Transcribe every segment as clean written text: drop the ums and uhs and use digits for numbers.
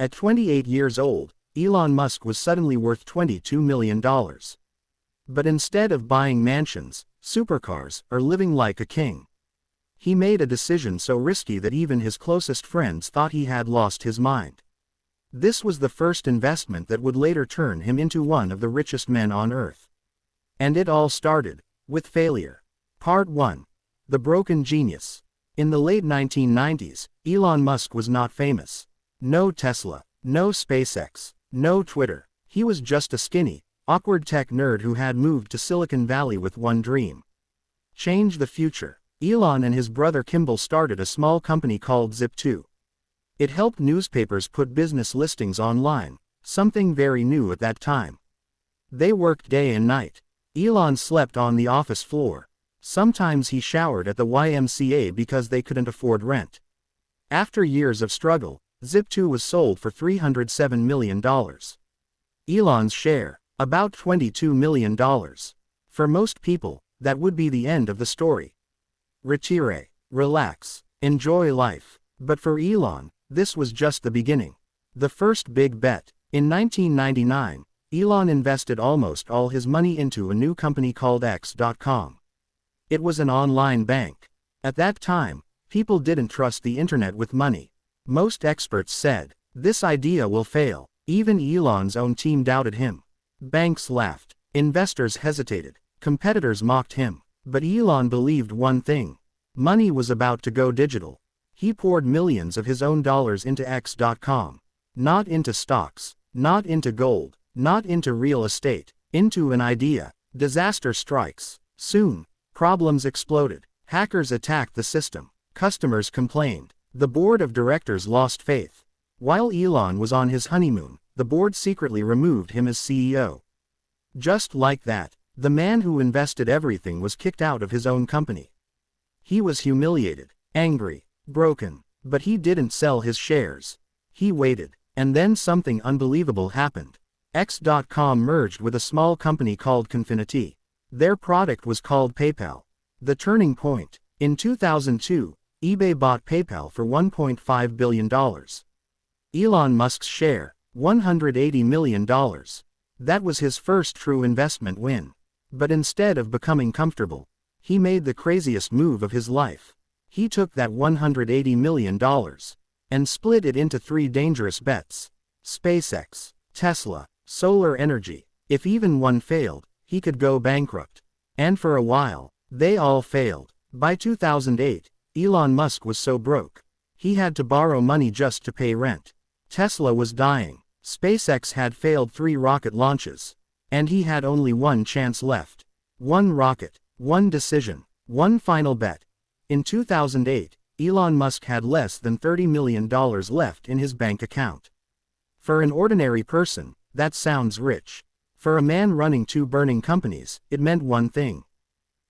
At 28 years old, Elon Musk was suddenly worth $22 million. But instead of buying mansions, supercars, or living like a king, he made a decision so risky that even his closest friends thought he had lost his mind. This was the first investment that would later turn him into one of the richest men on earth. And it all started with failure. Part 1. The Broken Genius. In the late 1990s, Elon Musk was not famous. No Tesla, no SpaceX, no Twitter. He was just a skinny, awkward tech nerd who had moved to Silicon Valley with one dream: change the future. Elon and his brother Kimball started a small company called Zip2. It helped newspapers put business listings online, something very new at that time. They worked day and night. Elon slept on the office floor. Sometimes he showered at the YMCA because they couldn't afford rent. After years of struggle, Zip2 was sold for $307 million. Elon's share, about $22 million. For most people, that would be the end of the story. Retire, relax, enjoy life. But for Elon, this was just the beginning. The first big bet. In 1999, Elon invested almost all his money into a new company called X.com. It was an online bank. At that time, people didn't trust the internet with money. Most experts said, this idea will fail. Even Elon's own team doubted him. Banks laughed. Investors hesitated. Competitors mocked him. But Elon believed one thing: money was about to go digital. He poured millions of his own dollars into X.com. Not into stocks, not into gold, not into real estate, into an idea. Disaster strikes. Soon, problems exploded. Hackers attacked the system. Customers complained. The board of directors lost faith. While Elon was on his honeymoon, the board secretly removed him as CEO. Just like that, the man who invested everything was kicked out of his own company. He was humiliated, angry, broken, but he didn't sell his shares. He waited, and then something unbelievable happened. X.com merged with a small company called Confinity. Their product was called PayPal. The turning point. In 2002, eBay bought PayPal for $1.5 billion. Elon Musk's share, $180 million. That was his first true investment win. But instead of becoming comfortable, he made the craziest move of his life. He took that $180 million and split it into 3 dangerous bets: SpaceX, Tesla, solar energy. If even one failed, he could go bankrupt. And for a while, they all failed. By 2008, Elon Musk was so broke, he had to borrow money just to pay rent. Tesla was dying. SpaceX had failed 3 rocket launches. And he had only one chance left. One rocket, one decision, one final bet. In 2008, Elon Musk had less than $30 million left in his bank account. For an ordinary person, that sounds rich. For a man running 2 burning companies, it meant one thing: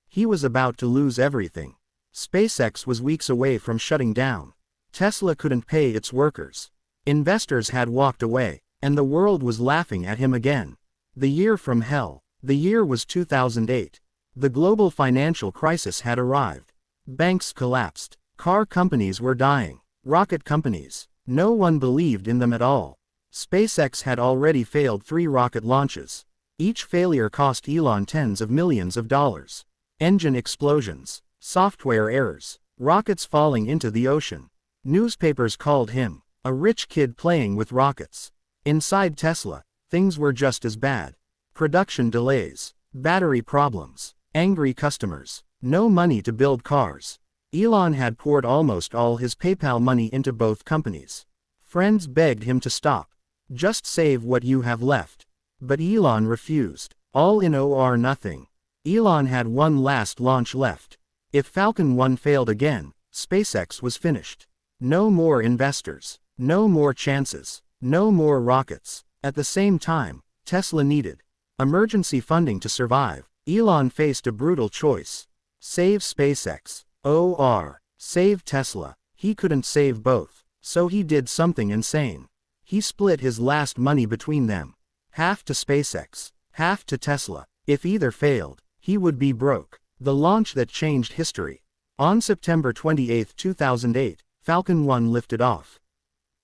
he was about to lose everything. SpaceX was weeks away from shutting down. Tesla couldn't pay its workers. Investors had walked away, and the world was laughing at him again. The year from hell. The year was 2008. The global financial crisis had arrived. Banks collapsed. Car companies were dying. Rocket companies, no one believed in them at all. SpaceX had already failed 3 rocket launches. Each failure cost Elon tens of millions of dollars. Engine explosions, software errors, rockets falling into the ocean. Newspapers called him a rich kid playing with rockets. Inside Tesla, things were just as bad. Production delays, battery problems, angry customers, no money to build cars. Elon had poured almost all his PayPal money into both companies. Friends begged him to stop. Just save what you have left. But Elon refused. All in or nothing. Elon had one last launch left. If Falcon 1 failed again, SpaceX was finished. No more investors. No more chances. No more rockets. At the same time, Tesla needed emergency funding to survive. Elon faced a brutal choice: save SpaceX, or save Tesla. He couldn't save both, so he did something insane. He split his last money between them. Half to SpaceX, half to Tesla. If either failed, he would be broke. The launch that changed history. On September 28, 2008, Falcon 1 lifted off.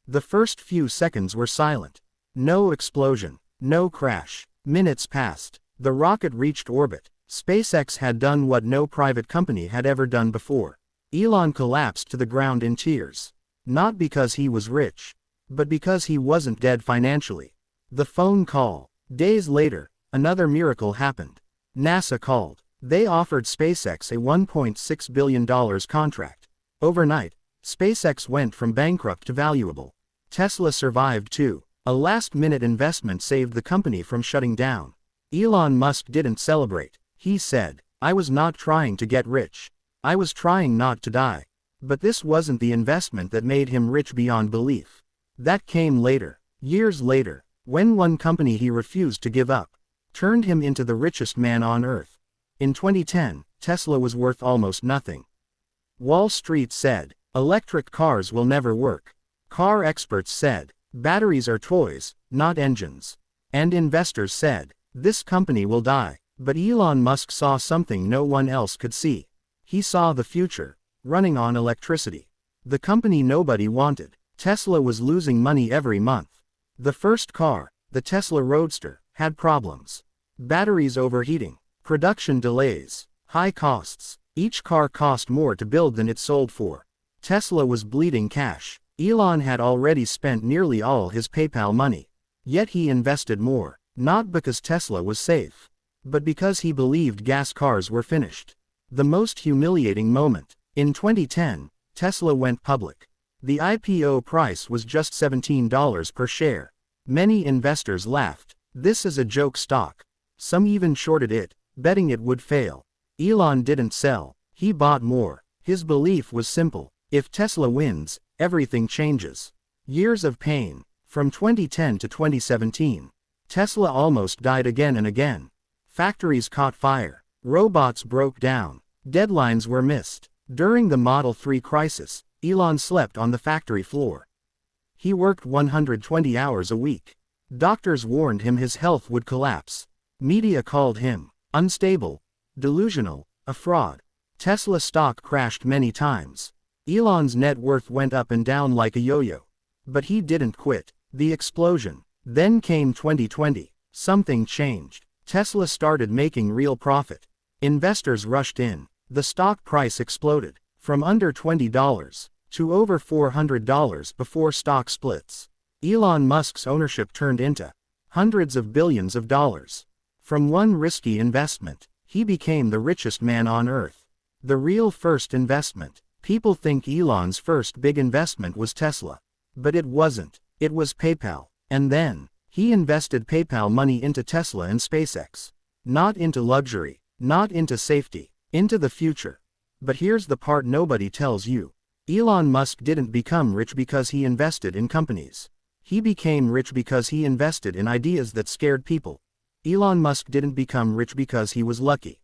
The first few seconds were silent. No explosion. No crash. Minutes passed. The rocket reached orbit. SpaceX had done what no private company had ever done before. Elon collapsed to the ground in tears. Not because he was rich, but because he wasn't dead financially. The phone call. Days later, another miracle happened. NASA called. They offered SpaceX a $1.6 billion contract. Overnight, SpaceX went from bankrupt to valuable. Tesla survived too. A last-minute investment saved the company from shutting down. Elon Musk didn't celebrate. He said, "I was not trying to get rich. I was trying not to die." But this wasn't the investment that made him rich beyond belief. That came later. Years later, when one company he refused to give up turned him into the richest man on earth. In 2010, Tesla was worth almost nothing. Wall Street said, electric cars will never work. Car experts said, batteries are toys, not engines. And investors said, this company will die. But Elon Musk saw something no one else could see. He saw the future, running on electricity. The company nobody wanted. Tesla was losing money every month. The first car, the Tesla Roadster, had problems. Batteries overheating, production delays, high costs. Each car cost more to build than it sold for. Tesla was bleeding cash. Elon had already spent nearly all his PayPal money. Yet he invested more, not because Tesla was safe, but because he believed gas cars were finished. The most humiliating moment. In 2010, Tesla went public. The IPO price was just $17 per share. Many investors laughed. This is a joke stock. Some even shorted it, betting it would fail. Elon didn't sell. He bought more. His belief was simple. If Tesla wins, everything changes. Years of pain. From 2010 to 2017, Tesla almost died again and again. Factories caught fire. Robots broke down. Deadlines were missed. During the Model 3 crisis, Elon slept on the factory floor. He worked 120 hours a week. Doctors warned him his health would collapse. Media called him unstable, delusional, a fraud. Tesla stock crashed many times. Elon's net worth went up and down like a yo-yo. But he didn't quit. The explosion. Then came 2020. Something changed. Tesla started making real profit. Investors rushed in. The stock price exploded. From under $20 to over $400 before stock splits. Elon Musk's ownership turned into hundreds of billions of dollars. From one risky investment, he became the richest man on earth. The real first investment. People think Elon's first big investment was Tesla. But it wasn't. It was PayPal. And then, he invested PayPal money into Tesla and SpaceX. Not into luxury, not into safety, into the future. But here's the part nobody tells you. Elon Musk didn't become rich because he invested in companies. He became rich because he invested in ideas that scared people. Elon Musk didn't become rich because he was lucky.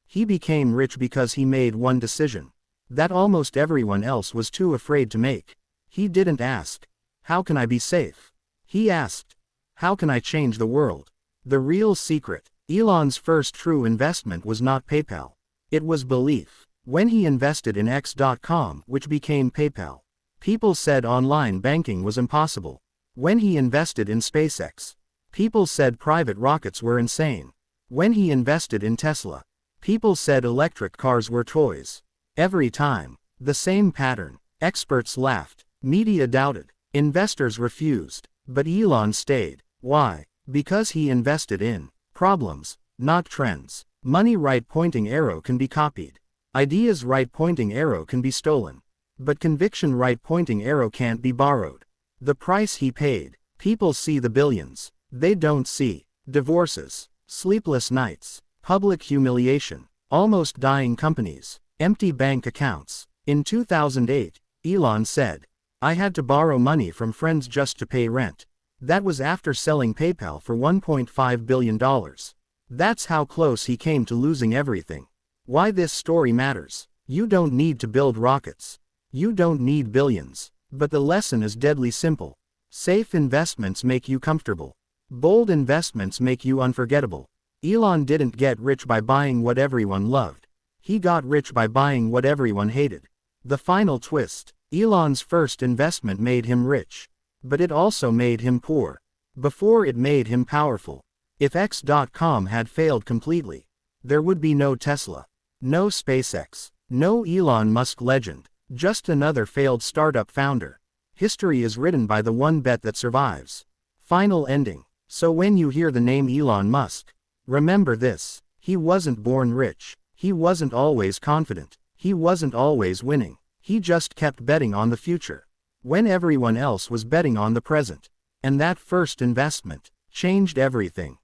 He became rich because he made one decision that almost everyone else was too afraid to make. He didn't ask, how can I be safe? He asked, how can I change the world? The real secret. Elon's first true investment was not PayPal. It was belief. When he invested in X.com, which became PayPal, people said online banking was impossible. When he invested in SpaceX, people said private rockets were insane. When he invested in Tesla, people said electric cars were toys. Every time, the same pattern. Experts laughed. Media doubted. Investors refused. But Elon stayed. Why? Because he invested in problems, not trends. Money right pointing arrow can be copied. Ideas right pointing arrow can be stolen. But conviction right pointing arrow can't be borrowed. The price he paid. People see the billions. They don't see divorces, sleepless nights, public humiliation, almost dying companies, empty bank accounts. In 2008, Elon said, I had to borrow money from friends just to pay rent. That was after selling PayPal for $1.5 billion. That's how close he came to losing everything. Why this story matters. You don't need to build rockets. You don't need billions. But the lesson is deadly simple. Safe investments make you comfortable. Bold investments make you unforgettable. Elon didn't get rich by buying what everyone loved. He got rich by buying what everyone hated. The final twist. Elon's first investment made him rich. But it also made him poor. Before it made him powerful. If X.com had failed completely, there would be no Tesla, no SpaceX, no Elon Musk legend, just another failed startup founder. History is written by the one bet that survives. Final ending. So when you hear the name Elon Musk, remember this: he wasn't born rich, he wasn't always confident, he wasn't always winning, he just kept betting on the future, when everyone else was betting on the present. And that first investment changed everything.